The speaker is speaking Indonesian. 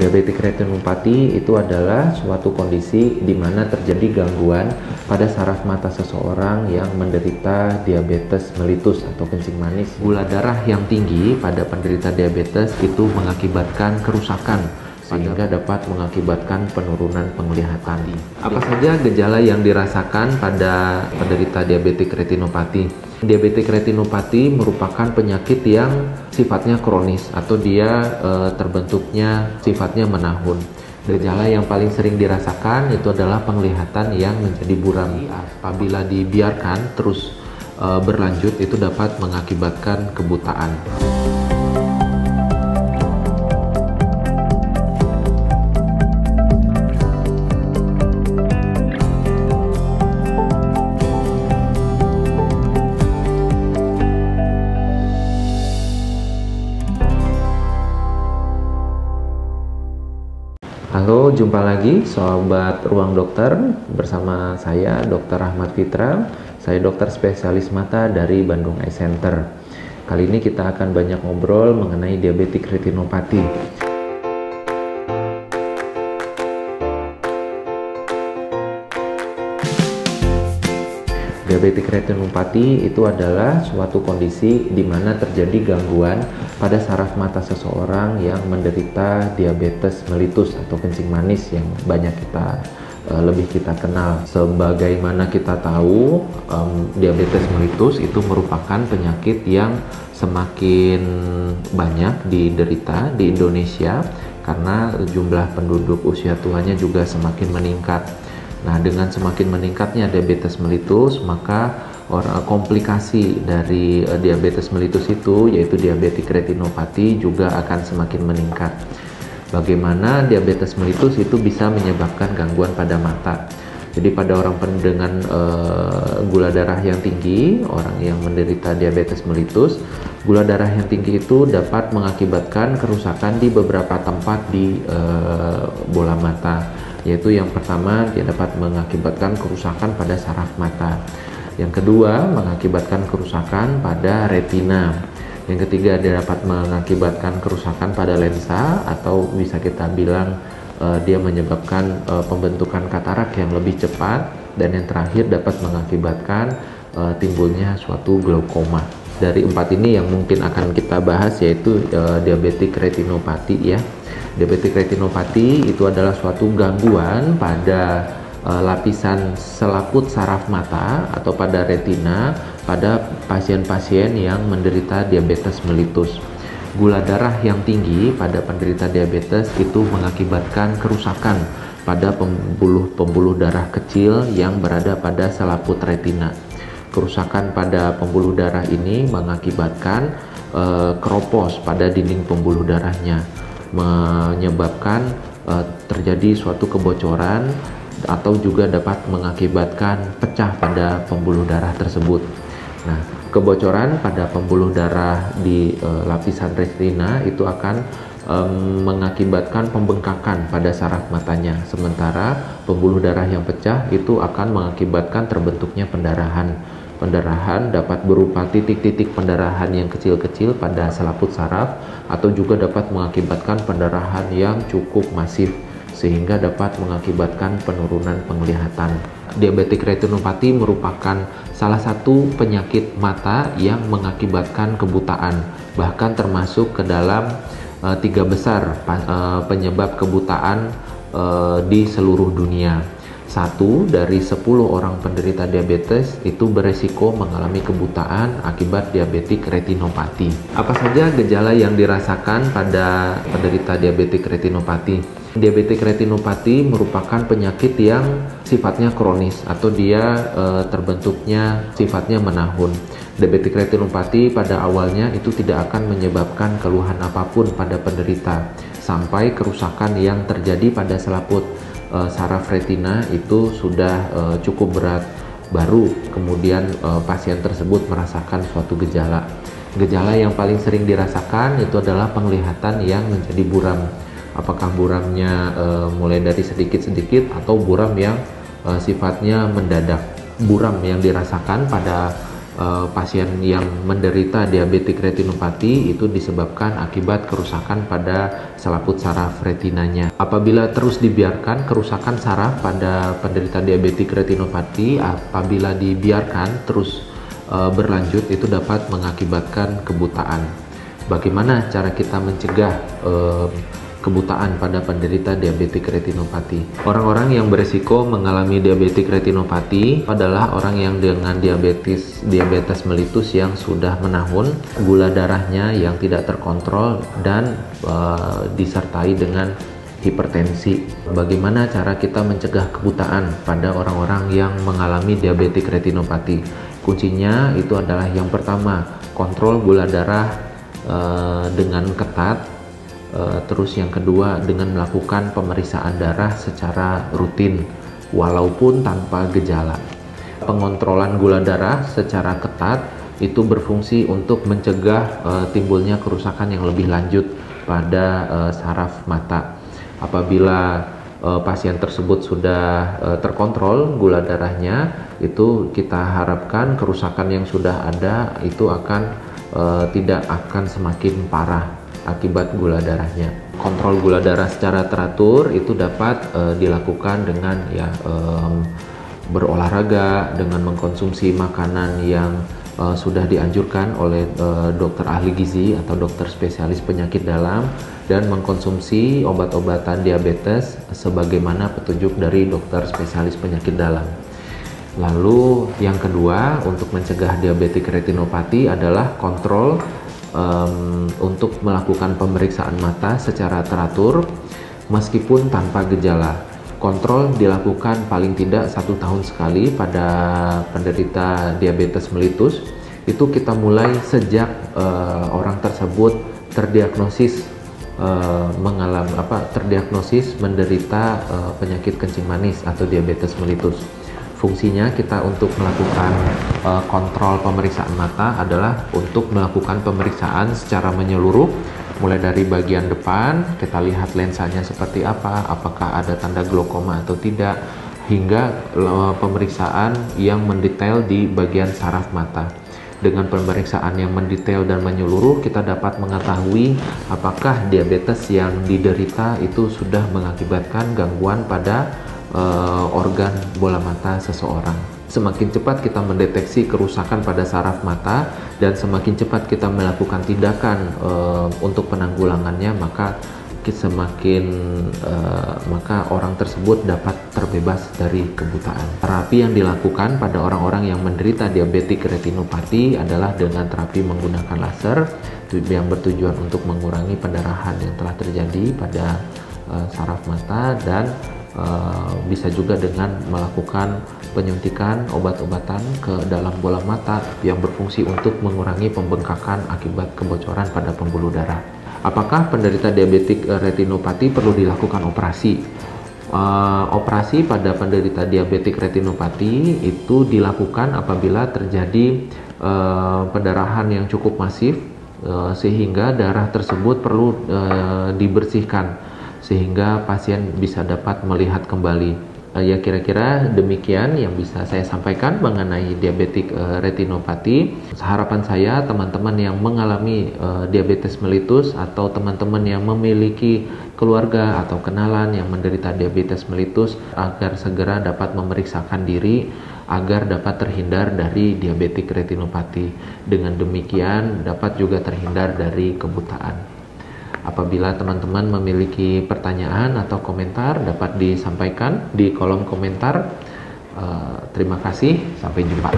Diabetik retinopati itu adalah suatu kondisi di mana terjadi gangguan pada saraf mata seseorang yang menderita diabetes mellitus atau kencing manis. Gula darah yang tinggi pada penderita diabetes itu mengakibatkan kerusakan sehingga dapat mengakibatkan penurunan penglihatan. Apa saja gejala yang dirasakan pada penderita diabetik retinopati? Diabetik retinopati merupakan penyakit yang sifatnya kronis atau dia terbentuknya sifatnya menahun. Gejala yang paling sering dirasakan itu adalah penglihatan yang menjadi buram. Apabila dibiarkan terus berlanjut itu dapat mengakibatkan kebutaan. Halo, jumpa lagi Sobat Ruang Dokter bersama saya Dr. Ahmad Fitra. Saya dokter spesialis mata dari Bandung Eye Center. Kali ini kita akan banyak ngobrol mengenai diabetik retinopati. Diabetik retinopati itu adalah suatu kondisi di mana terjadi gangguan pada saraf mata seseorang yang menderita diabetes mellitus atau kencing manis yang banyak lebih kita kenal. Sebagaimana kita tahu, diabetes mellitus itu merupakan penyakit yang semakin banyak diderita di Indonesia karena jumlah penduduk usia tuanya juga semakin meningkat. Nah, dengan semakin meningkatnya diabetes mellitus, maka komplikasi dari diabetes mellitus itu, yaitu diabetik retinopati, juga akan semakin meningkat. Bagaimana diabetes mellitus itu bisa menyebabkan gangguan pada mata? Jadi pada orang dengan gula darah yang tinggi, orang yang menderita diabetes mellitus, gula darah yang tinggi itu dapat mengakibatkan kerusakan di beberapa tempat di bola mata. Yaitu yang pertama, dia dapat mengakibatkan kerusakan pada saraf mata. Yang kedua, mengakibatkan kerusakan pada retina. Yang ketiga, dia dapat mengakibatkan kerusakan pada lensa, atau bisa kita bilang dia menyebabkan pembentukan katarak yang lebih cepat. Dan yang terakhir, dapat mengakibatkan timbulnya suatu glaukoma. Dari empat ini yang mungkin akan kita bahas yaitu diabetik retinopati ya. Diabetik retinopati itu adalah suatu gangguan pada lapisan selaput saraf mata atau pada retina pada pasien-pasien yang menderita diabetes mellitus. Gula darah yang tinggi pada penderita diabetes itu mengakibatkan kerusakan pada pembuluh darah kecil yang berada pada selaput retina. Kerusakan pada pembuluh darah ini mengakibatkan keropos pada dinding pembuluh darahnya, menyebabkan terjadi suatu kebocoran atau juga dapat mengakibatkan pecah pada pembuluh darah tersebut. Nah, kebocoran pada pembuluh darah di lapisan retina itu akan mengakibatkan pembengkakan pada saraf matanya, sementara pembuluh darah yang pecah itu akan mengakibatkan terbentuknya pendarahan. Pendarahan dapat berupa titik-titik pendarahan yang kecil-kecil pada selaput saraf atau juga dapat mengakibatkan pendarahan yang cukup masif sehingga dapat mengakibatkan penurunan penglihatan. Diabetik retinopati merupakan salah satu penyakit mata yang mengakibatkan kebutaan, bahkan termasuk ke dalam 3 besar penyebab kebutaan di seluruh dunia. 1 dari 10 orang penderita diabetes itu beresiko mengalami kebutaan akibat diabetik retinopati. Apa saja gejala yang dirasakan pada penderita diabetik retinopati? Diabetik retinopati merupakan penyakit yang sifatnya kronis atau dia terbentuknya sifatnya menahun. Diabetik retinopati pada awalnya itu tidak akan menyebabkan keluhan apapun pada penderita sampai kerusakan yang terjadi pada selaput saraf retina itu sudah cukup berat, baru kemudian pasien tersebut merasakan suatu gejala. Gejala yang paling sering dirasakan itu adalah penglihatan yang menjadi buram. Apakah buramnya mulai dari sedikit-sedikit atau buram yang sifatnya mendadak. Buram yang dirasakan pada pasien yang menderita diabetik retinopati itu disebabkan akibat kerusakan pada selaput saraf retinanya. Apabila terus dibiarkan, kerusakan saraf pada penderita diabetik retinopati apabila dibiarkan terus berlanjut itu dapat mengakibatkan kebutaan. Bagaimana cara kita mencegah kebutaan pada penderita diabetik retinopati? Orang-orang yang beresiko mengalami diabetik retinopati adalah orang yang dengan diabetes mellitus yang sudah menahun, gula darahnya yang tidak terkontrol, dan disertai dengan hipertensi. Bagaimana cara kita mencegah kebutaan pada orang-orang yang mengalami diabetik retinopati? Kuncinya itu adalah yang pertama, kontrol gula darah dengan ketat. Terus yang kedua, dengan melakukan pemeriksaan darah secara rutin walaupun tanpa gejala. Pengontrolan gula darah secara ketat itu berfungsi untuk mencegah timbulnya kerusakan yang lebih lanjut pada saraf mata. Apabila pasien tersebut sudah terkontrol gula darahnya, itu kita harapkan kerusakan yang sudah ada itu tidak akan semakin parah akibat gula darahnya. Kontrol gula darah secara teratur itu dapat dilakukan dengan berolahraga, dengan mengkonsumsi makanan yang sudah dianjurkan oleh dokter ahli gizi atau dokter spesialis penyakit dalam, dan mengkonsumsi obat-obatan diabetes sebagaimana petunjuk dari dokter spesialis penyakit dalam. Lalu yang kedua, untuk mencegah diabetik retinopati adalah kontrol untuk melakukan pemeriksaan mata secara teratur meskipun tanpa gejala. Kontrol dilakukan paling tidak 1 tahun sekali pada penderita diabetes mellitus. Itu kita mulai sejak orang tersebut terdiagnosis terdiagnosis menderita penyakit kencing manis atau diabetes mellitus. Fungsinya kita untuk melakukan kontrol pemeriksaan mata adalah untuk melakukan pemeriksaan secara menyeluruh, mulai dari bagian depan, kita lihat lensanya seperti apa, apakah ada tanda glaukoma atau tidak, hingga pemeriksaan yang mendetail di bagian saraf mata. Dengan pemeriksaan yang mendetail dan menyeluruh, kita dapat mengetahui apakah diabetes yang diderita itu sudah mengakibatkan gangguan pada organ bola mata seseorang. Semakin cepat kita mendeteksi kerusakan pada saraf mata dan semakin cepat kita melakukan tindakan untuk penanggulangannya, maka orang tersebut dapat terbebas dari kebutaan. Terapi yang dilakukan pada orang-orang yang menderita diabetik retinopati adalah dengan terapi menggunakan laser yang bertujuan untuk mengurangi pendarahan yang telah terjadi pada saraf mata, dan bisa juga dengan melakukan penyuntikan obat-obatan ke dalam bola mata yang berfungsi untuk mengurangi pembengkakan akibat kebocoran pada pembuluh darah. Apakah penderita diabetik retinopati perlu dilakukan operasi? Operasi pada penderita diabetik retinopati itu dilakukan apabila terjadi pendarahan yang cukup masif sehingga darah tersebut perlu dibersihkan sehingga pasien bisa dapat melihat kembali. Ya, kira-kira demikian yang bisa saya sampaikan mengenai diabetik retinopati. Harapan saya teman-teman yang mengalami diabetes mellitus atau teman-teman yang memiliki keluarga atau kenalan yang menderita diabetes mellitus agar segera dapat memeriksakan diri agar dapat terhindar dari diabetik retinopati. Dengan demikian dapat juga terhindar dari kebutaan. Apabila teman-teman memiliki pertanyaan atau komentar, dapat disampaikan di kolom komentar. Terima kasih, sampai jumpa.